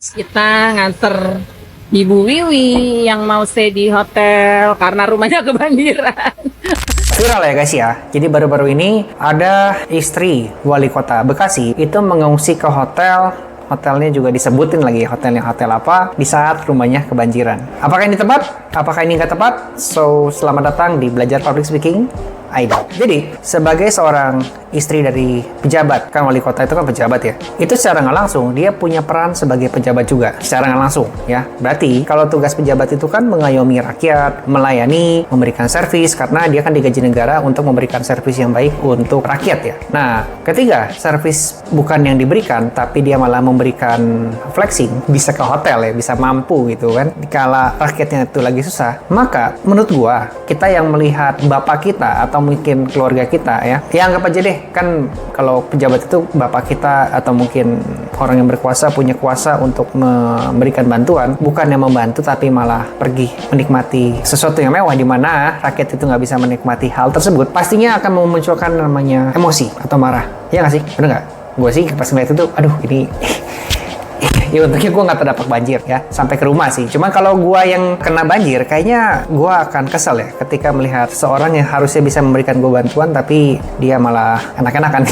Kita nganter Ibu Wiwi yang mau stay di hotel karena rumahnya kebanjiran. Viral ya guys ya. Jadi baru-baru ini ada istri wali kota Bekasi itu mengungsi ke hotel. Hotelnya juga disebutin lagi hotelnya hotel apa di saat rumahnya kebanjiran. Apakah ini tepat? Apakah ini nggak tepat? So, selamat datang di Belajar Public Speaking Aida. Jadi, sebagai seorang istri dari pejabat, kan wali kota itu kan pejabat ya, itu secara nggak langsung dia punya peran sebagai pejabat juga, secara nggak langsung ya. Berarti kalau tugas pejabat itu kan mengayomi rakyat, melayani, memberikan servis, karena dia kan digaji negara untuk memberikan servis yang baik untuk rakyat ya. Nah, ketika servis bukan yang diberikan, tapi dia malah memberikan flexing, bisa ke hotel ya, bisa mampu gitu kan, dikala rakyatnya itu lagi susah, maka menurut gua, kita yang melihat bapak kita atau mungkin keluarga kita ya anggap aja deh, kan kalau pejabat itu bapak kita atau mungkin orang yang berkuasa punya kuasa untuk memberikan bantuan, bukan yang membantu tapi malah pergi menikmati sesuatu yang mewah di mana rakyat itu nggak bisa menikmati hal tersebut, pastinya akan memunculkan namanya emosi atau marah. Ya nggak sih? Bener nggak? Gue sih pas ngeliat itu, aduh ini ya untungnya gue nggak terdampak banjir ya sampai ke rumah sih. Cuman kalau gue yang kena banjir, kayaknya gue akan kesel ya ketika melihat seorang yang harusnya bisa memberikan gue bantuan tapi dia malah enak-enakan.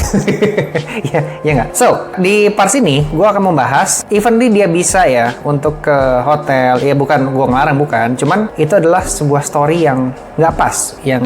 ya nggak. So di part ini gue akan membahas evenly dia bisa ya untuk ke hotel. Ya bukan gue ngelarang, bukan. Cuman itu adalah sebuah story yang nggak pas, yang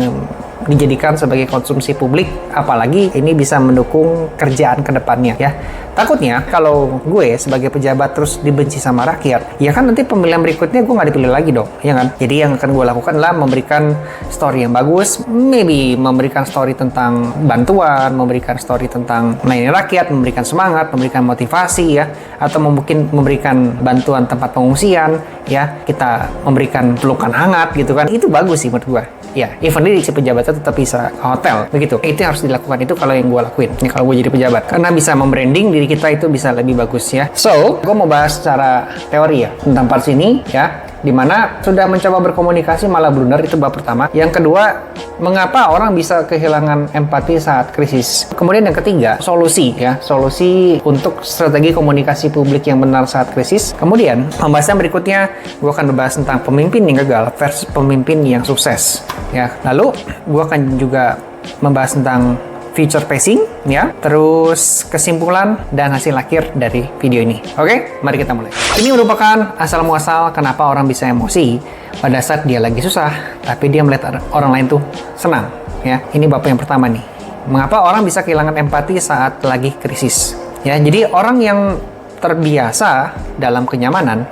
dijadikan sebagai konsumsi publik, apalagi ini bisa mendukung kerjaan kedepannya ya. Takutnya kalau gue sebagai pejabat terus dibenci sama rakyat, ya kan nanti pemilihan berikutnya gue nggak dipilih lagi dong, ya kan? Jadi yang akan gue lakukan adalah memberikan story yang bagus, maybe memberikan story tentang bantuan, memberikan story tentang melayani rakyat, memberikan semangat, memberikan motivasi ya, atau mungkin memberikan bantuan tempat pengungsian ya, kita memberikan pelukan hangat gitu kan. Itu bagus sih menurut gue. Ya, even di si pejabatnya tetap bisa ke hotel, begitu. Itu yang harus dilakukan, itu kalau yang gue lakuin. Ini kalau gue jadi pejabat, karena bisa membranding diri kita itu bisa lebih bagus ya. So, gue mau bahas secara teori ya tentang part ini ya, dimana sudah mencoba berkomunikasi malah blunder, itu bab pertama. Yang kedua, mengapa orang bisa kehilangan empati saat krisis. Kemudian yang ketiga, solusi ya, solusi untuk strategi komunikasi publik yang benar saat krisis. Kemudian pembahasan berikutnya gue akan membahas tentang pemimpin yang gagal versus pemimpin yang sukses ya. Lalu gue akan juga membahas tentang future pacing ya, terus kesimpulan dan hasil akhir dari video ini. Oke, mari kita mulai. Ini merupakan asal muasal kenapa orang bisa emosi pada saat dia lagi susah, tapi dia melihat orang lain tuh senang ya. Ini bab yang pertama nih. Mengapa orang bisa kehilangan empati saat lagi krisis? Ya, jadi orang yang terbiasa dalam kenyamanan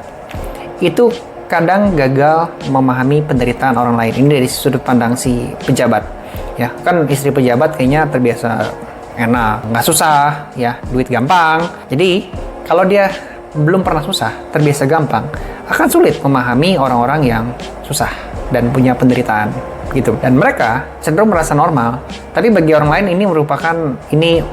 itu kadang gagal memahami penderitaan orang lain. Ini dari sudut pandang si pejabat. Ya, kan istri pejabat kayaknya terbiasa enak, nggak susah, ya, duit gampang. Jadi, kalau dia belum pernah susah, terbiasa gampang, akan sulit memahami orang-orang yang susah dan punya penderitaan, gitu. Dan mereka cenderung merasa normal, tapi bagi orang lain ini merupakan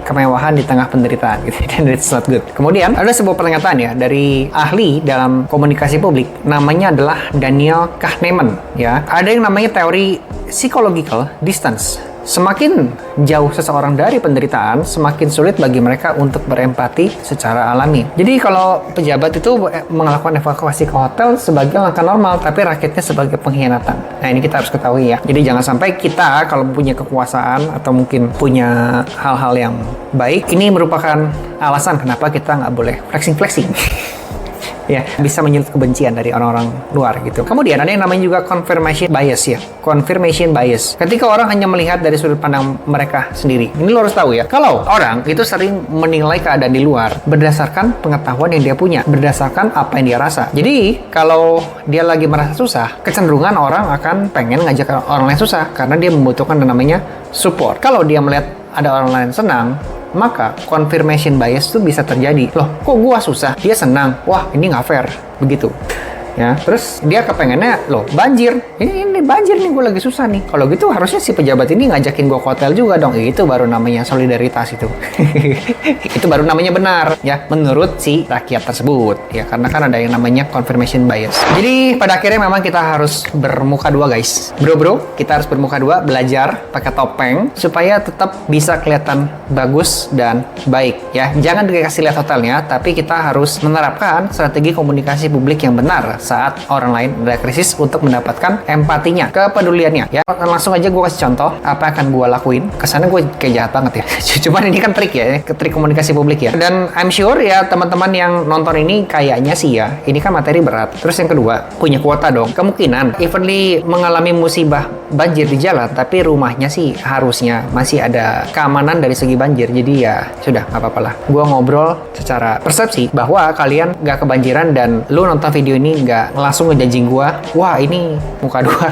kemewahan di tengah penderitaan, gitu. Dan it's not good. Kemudian, ada sebuah pernyataan ya dari ahli dalam komunikasi publik, namanya adalah Daniel Kahneman, ya. Ada yang namanya teori psychological distance. Semakin jauh seseorang dari penderitaan, semakin sulit bagi mereka untuk berempati secara alami. Jadi kalau pejabat itu melakukan evakuasi ke hotel sebagai langkah normal, tapi rakyatnya sebagai pengkhianatan. Nah, ini kita harus ketahui ya. Jadi jangan sampai kita kalau punya kekuasaan atau mungkin punya hal-hal yang baik, ini merupakan alasan kenapa kita nggak boleh flexing-flexing. Ya, bisa menyulut kebencian dari orang-orang luar gitu. Kemudian ada yang namanya juga confirmation bias ya. Confirmation bias. Ketika orang hanya melihat dari sudut pandang mereka sendiri. Ini lo harus tahu ya. Kalau orang itu sering menilai keadaan di luar berdasarkan pengetahuan yang dia punya, berdasarkan apa yang dia rasa. Jadi, kalau dia lagi merasa susah, kecenderungan orang akan pengen ngajak orang lain susah karena dia membutuhkan yang namanya support. Kalau dia melihat ada orang lain senang, maka confirmation bias itu bisa terjadi. Loh, kok gua susah? Dia senang. Wah, ini nggak fair. Begitu. ya. Terus dia kepengennya, loh banjir, ini banjir nih, gue lagi susah nih. Kalau gitu harusnya si pejabat ini ngajakin gue ke hotel juga dong. Itu baru namanya solidaritas itu. Itu baru namanya benar, ya, menurut si rakyat tersebut, ya, karena kan ada yang namanya confirmation bias. Jadi pada akhirnya memang kita harus bermuka dua, guys. Bro, kita harus bermuka dua, belajar pakai topeng supaya tetap bisa kelihatan bagus dan baik, ya. Jangan dikasih lihat hotelnya, tapi kita harus menerapkan strategi komunikasi publik yang benar saat orang lain ada krisis untuk mendapatkan empatinya, kepeduliannya, ya. Langsung aja gue kasih contoh apa yang akan gue lakuin. Kesannya gue kayak jahat banget ya. Cuman ini kan trik ya, trik komunikasi publik ya. Dan I'm sure ya teman-teman yang nonton ini kayaknya sih ya, ini kan materi berat. Terus yang kedua, punya kuota dong. Kemungkinan evenly mengalami musibah banjir di jalan, tapi rumahnya sih harusnya masih ada keamanan dari segi banjir. Jadi ya sudah, nggak apa-apa lah. Gue ngobrol secara persepsi bahwa kalian nggak kebanjiran dan lu nonton video ini nggak langsung ngejanjing gue, wah ini muka dua.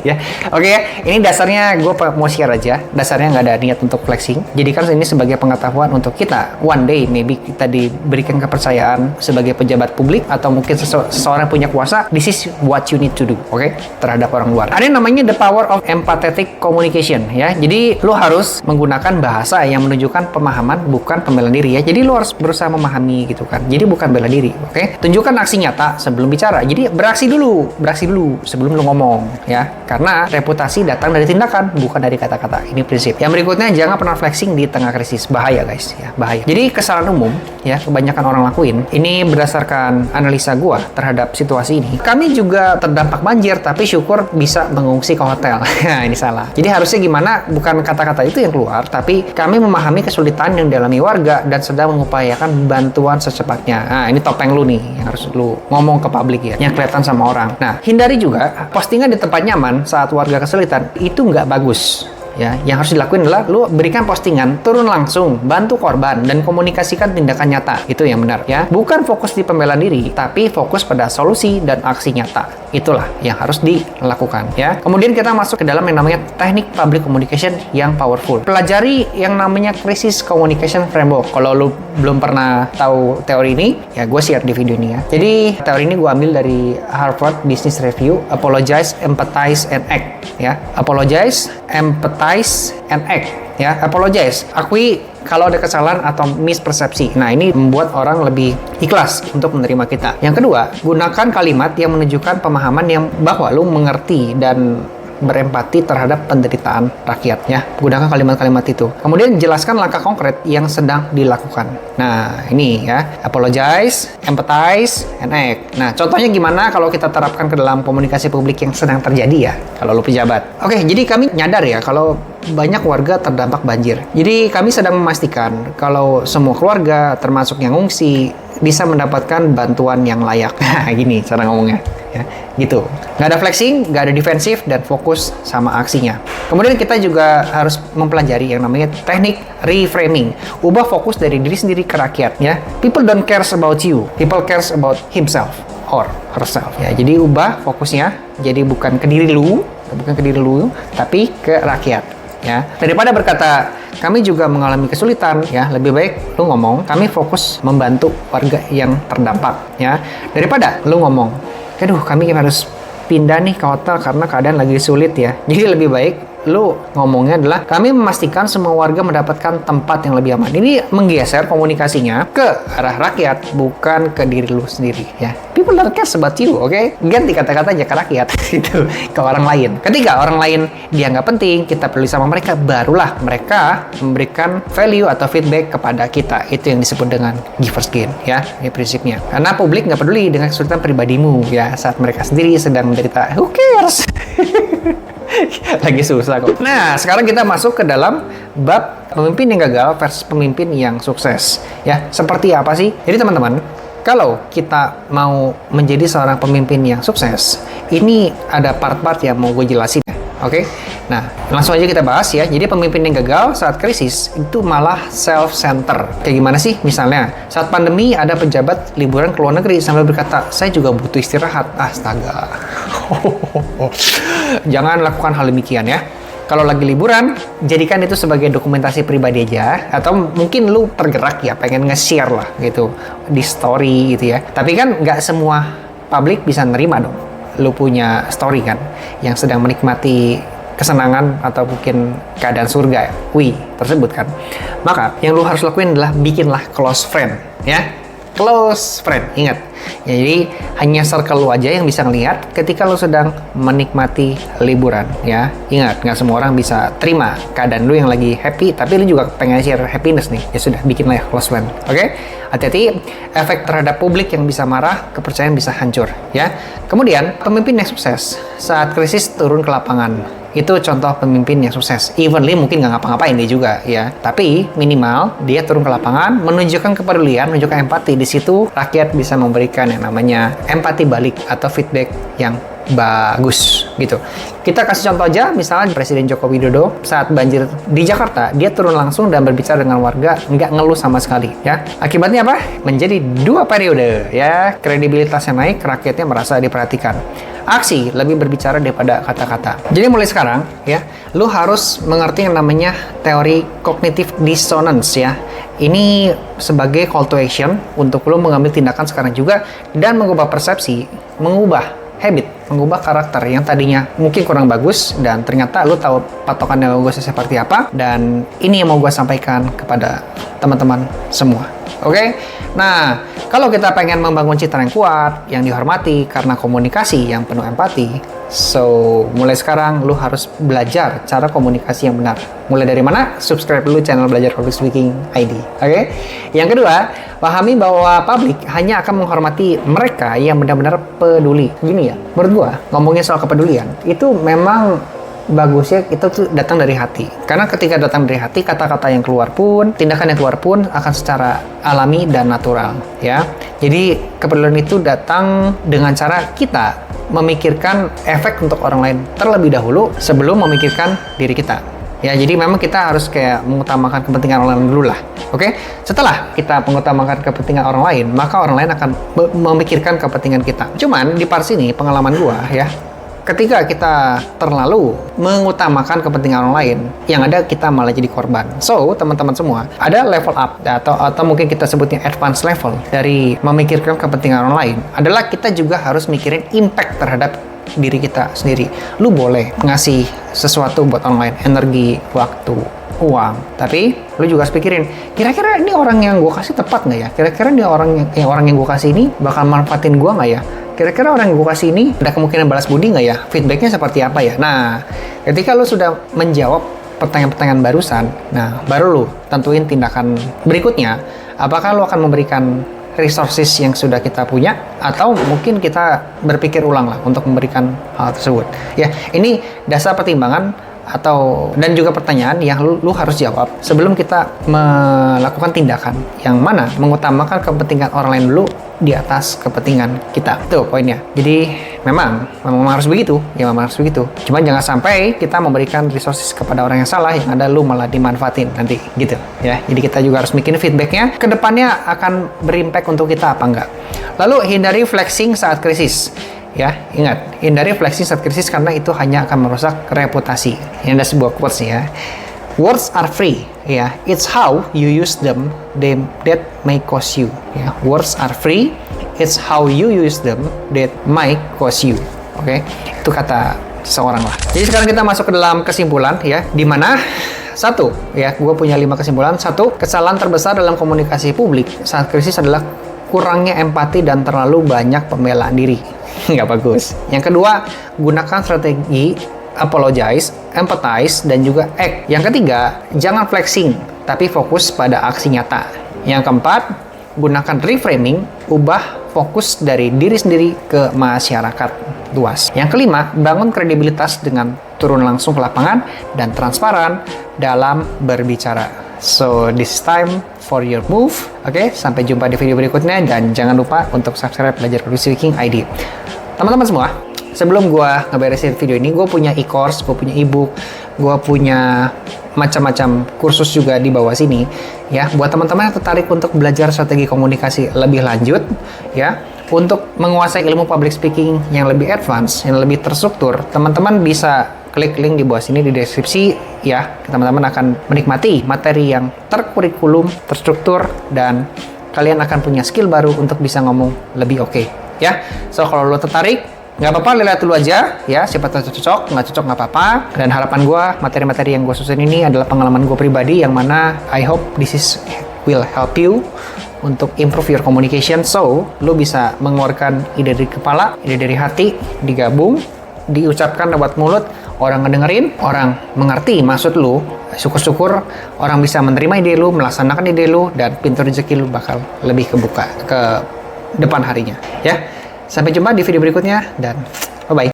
Ya, oke ya. Ini dasarnya gue mau share aja. Dasarnya nggak ada niat untuk flexing. Jadi kan ini sebagai pengetahuan untuk kita. One day maybe kita diberikan kepercayaan sebagai pejabat publik atau mungkin seseorang punya kuasa. This is what you need to do, oke? Terhadap orang luar. Ada yang namanya the power of empathetic communication, ya. Jadi lu harus menggunakan bahasa yang menunjukkan pemahaman, bukan pembelaan diri, ya. Jadi lu harus berusaha memahami gitu kan. Jadi bukan bela diri, oke? Tunjukkan aksi nyata sebelum bicara. Jadi beraksi dulu sebelum lu ngomong, ya. Karena reputasi datang dari tindakan, bukan dari kata-kata. Ini prinsip. Yang berikutnya, jangan pernah flexing di tengah krisis. Bahaya, guys, ya, bahaya. Jadi kesalahan umum, ya, kebanyakan orang lakuin. Ini berdasarkan analisa gua terhadap situasi ini. Kami juga terdampak banjir, tapi syukur bisa mengungsi ke hotel. Nah, ini salah. Jadi harusnya gimana? Bukan kata-kata itu yang keluar, tapi kami memahami kesulitan yang dialami warga dan sedang mengupayakan bantuan secepatnya. Nah, ini topeng lu nih, yang harus lu ngomong ke publik ya, yang kelihatan sama orang. Nah, hindari juga postingan di tempat nyaman saat warga kesulitan. Itu nggak bagus. Ya, yang harus dilakuin adalah lu berikan postingan, turun langsung, bantu korban, dan komunikasikan tindakan nyata. Itu yang benar, ya. Bukan fokus di pembelaan diri, tapi fokus pada solusi dan aksi nyata. Itulah yang harus dilakukan, ya. Kemudian kita masuk ke dalam yang namanya teknik public communication yang powerful. Pelajari yang namanya crisis communication framework. Kalau lu belum pernah tahu teori ini, ya gue share di video ini ya. Jadi teori ini gue ambil dari Harvard Business Review. Apologize, empathize, and act. Ya, apologize, empathize, and act. Ya, apologize, akui kalau ada kesalahan atau mispersepsi. Nah, ini membuat orang lebih ikhlas untuk menerima kita. Yang kedua, gunakan kalimat yang menunjukkan pemahaman yang bahwa lu mengerti dan berempati terhadap penderitaan rakyat, ya. Gunakan kalimat-kalimat itu. Kemudian jelaskan langkah konkret yang sedang dilakukan. Nah, ini ya, apologize, empathize, and act. Nah, contohnya gimana kalau kita terapkan ke dalam komunikasi publik yang sedang terjadi ya, kalau lu pejabat. Oke, jadi kami nyadar ya kalau banyak warga terdampak banjir. Jadi kami sedang memastikan kalau semua keluarga, termasuk yang ngungsi, bisa mendapatkan bantuan yang layak. Nah, gini cara ngomongnya. Ya, gitu. Nggak ada flexing, nggak ada defensif, dan fokus sama aksinya. Kemudian kita juga harus mempelajari yang namanya teknik reframing. Ubah fokus dari diri sendiri ke rakyat, ya. People don't cares about you. People cares about himself or herself. Ya, jadi ubah fokusnya. Jadi bukan ke diri lu, tapi ke rakyat. Ya, daripada berkata kami juga mengalami kesulitan, ya lebih baik lu ngomong kami fokus membantu warga yang terdampak, ya, daripada lu ngomong aduh kami harus pindah nih ke hotel karena keadaan lagi sulit ya. Jadi lebih baik lu ngomongnya adalah kami memastikan semua warga mendapatkan tempat yang lebih aman. Ini menggeser komunikasinya ke arah rakyat, bukan ke diri lu sendiri, ya. People don't care about you, oke? Ganti kata-kata aja ke rakyat, itu ke orang lain. Ketika orang lain dianggap penting, kita peduli sama mereka, barulah mereka memberikan value atau feedback kepada kita. Itu yang disebut dengan giver's gain, ya. Ini prinsipnya. Karena publik nggak peduli dengan kesulitan pribadimu, ya, saat mereka sendiri sedang menderita. Who cares? Lagi susah kok. Nah, sekarang kita masuk ke dalam bab pemimpin yang gagal versus pemimpin yang sukses. Ya, seperti apa sih? Jadi teman-teman, kalau kita mau menjadi seorang pemimpin yang sukses, ini ada part-part yang mau gue jelasin. Oke, nah langsung aja kita bahas ya. Jadi pemimpin yang gagal saat krisis itu malah self-center. Kayak gimana sih? Misalnya saat pandemi ada pejabat liburan ke luar negeri sambil berkata, saya juga butuh istirahat. Astaga. Jangan lakukan hal demikian ya. Kalau lagi liburan, jadikan itu sebagai dokumentasi pribadi aja. Atau mungkin lu tergerak ya, pengen nge-share lah gitu di story gitu ya. Tapi kan nggak semua publik bisa nerima dong lu punya story kan yang sedang menikmati kesenangan atau mungkin keadaan surga tersebut kan. Maka yang lu harus lakuin adalah bikinlah close friend ya. Close friend, ingat. Ya, jadi hanya circle lu aja yang bisa ngelihat ketika lu sedang menikmati liburan ya. Ingat, nggak semua orang bisa terima keadaan lu yang lagi happy, tapi lu juga pengen share happiness nih. Ya sudah, bikinlah close friend. Oke? Hati-hati, efek terhadap publik yang bisa marah, kepercayaan bisa hancur ya. Kemudian, pemimpin yang sukses saat krisis turun ke lapangan. Itu contoh pemimpin yang sukses. Evenly mungkin nggak ngapa-ngapain dia juga ya. Tapi minimal dia turun ke lapangan, menunjukkan kepedulian, menunjukkan empati. Di situ rakyat bisa memberikan yang namanya empati balik atau feedback yang bagus gitu. Kita kasih contoh aja, misalnya Presiden Joko Widodo saat banjir di Jakarta, dia turun langsung dan berbicara dengan warga, nggak ngeluh sama sekali ya. Akibatnya apa? Menjadi 2 periode ya, kredibilitasnya naik, rakyatnya merasa diperhatikan. Aksi lebih berbicara daripada kata-kata. Jadi mulai sekarang ya, lu harus mengerti yang namanya teori cognitive dissonance ya. Ini sebagai call to action untuk lu mengambil tindakan sekarang juga dan mengubah persepsi, mengubah habit, mengubah karakter yang tadinya mungkin kurang bagus dan ternyata lu tahu patokan yang bagusnya seperti apa, dan ini yang mau gue sampaikan kepada teman-teman semua. Oke? Nah, kalau kita pengen membangun citra yang kuat, yang dihormati karena komunikasi yang penuh empati, so mulai sekarang lu harus belajar cara komunikasi yang benar. Mulai dari mana? Subscribe dulu channel Belajar Public Speaking ID. Oke? Yang kedua, pahami bahwa publik hanya akan menghormati mereka yang benar-benar peduli. Gini ya, menurut gua, ngomongin soal kepedulian, itu memang bagusnya itu tuh datang dari hati. Karena ketika datang dari hati, kata-kata yang keluar pun, tindakan yang keluar pun akan secara alami dan natural, ya. Jadi kepedulian itu datang dengan cara kita memikirkan efek untuk orang lain terlebih dahulu sebelum memikirkan diri kita. Ya, jadi memang kita harus kayak mengutamakan kepentingan orang lain dulu lah. Oke? Setelah kita mengutamakan kepentingan orang lain, maka orang lain akan memikirkan kepentingan kita. Cuman di part sini pengalaman gua ya, ketika kita terlalu mengutamakan kepentingan orang lain, yang ada kita malah jadi korban. So, teman-teman semua, ada level up atau mungkin kita sebutnya advance level dari memikirkan kepentingan orang lain adalah kita juga harus mikirin impact terhadap diri kita sendiri. Lu boleh ngasih sesuatu buat orang lain, energi, waktu, uang, tapi lu juga harus pikirin, kira-kira ini orang yang gue kasih tepat nggak ya? Kira-kira ini orang yang gue kasih ini bakal manfaatin gue nggak ya? Kira-kira orang yang gue kasih ini ada kemungkinan balas budi nggak ya? Feedbacknya seperti apa ya? Nah, ketika lu sudah menjawab pertanyaan-pertanyaan barusan, nah baru lu tentuin tindakan berikutnya. Apakah lu akan memberikan resources yang sudah kita punya, atau mungkin kita berpikir ulang lah untuk memberikan hal tersebut. Ya, ini dasar pertimbangan dan juga pertanyaan yang lu harus jawab sebelum kita melakukan tindakan yang mana mengutamakan kepentingan orang lain dulu di atas kepentingan kita. Itu poinnya. Jadi memang harus begitu. Ya memang harus begitu. Cuma jangan sampai kita memberikan resources kepada orang yang salah, yang ada lu malah dimanfaatin nanti gitu ya. Jadi kita juga harus mikirin feedbacknya kedepannya akan berimpact untuk kita apa enggak. Lalu hindari flexing saat krisis. Ya, ingat, hindari flexing saat krisis karena itu hanya akan merusak reputasi. Ini ada sebuah quotes ya. Words are free, ya. It's how you use them that may cost you. Ya, words are free. It's how you use them that might cost you. Oke, itu kata seseorang lah. Jadi sekarang kita masuk ke dalam kesimpulan ya, di mana satu, ya, gue punya 5 kesimpulan. Satu, kesalahan terbesar dalam komunikasi publik saat krisis adalah kurangnya empati dan terlalu banyak pembelaan diri. Nggak bagus. Yang kedua, gunakan strategi apologize, empathize, dan juga act. Yang ketiga, jangan flexing, tapi fokus pada aksi nyata. Yang keempat, gunakan reframing, ubah fokus dari diri sendiri ke masyarakat luas. Yang kelima, bangun kredibilitas dengan turun langsung ke lapangan dan transparan dalam berbicara. So, this time for your move. Oke, sampai jumpa di video berikutnya dan jangan lupa untuk subscribe Belajar Public Speaking ID. Teman-teman semua, sebelum gue ngeberesin video ini, gue punya e-course, gue punya e-book, gue punya macam-macam kursus juga di bawah sini. Ya, buat teman-teman yang tertarik untuk belajar strategi komunikasi lebih lanjut, ya, untuk menguasai ilmu public speaking yang lebih advance, yang lebih terstruktur, teman-teman bisa klik link di bawah sini di deskripsi ya. Teman-teman akan menikmati materi yang terkurikulum, terstruktur, dan kalian akan punya skill baru untuk bisa ngomong lebih oke. ya. So kalau lo tertarik, nggak apa-apa, lihat dulu aja ya, siapa tahu cocok, nggak cocok nggak apa-apa. Dan harapan gue, materi-materi yang gue susun ini adalah pengalaman gue pribadi, yang mana I hope this is will help you untuk improve your communication. So lo bisa mengeluarkan ide dari kepala, ide dari hati, digabung, diucapkan lewat mulut, orang ngedengerin, orang mengerti maksud lo. Syukur-syukur orang bisa menerima ide lo, melaksanakan ide lo, dan pintu rezeki lo bakal lebih kebuka ke depan harinya ya. Sampai jumpa di video berikutnya, dan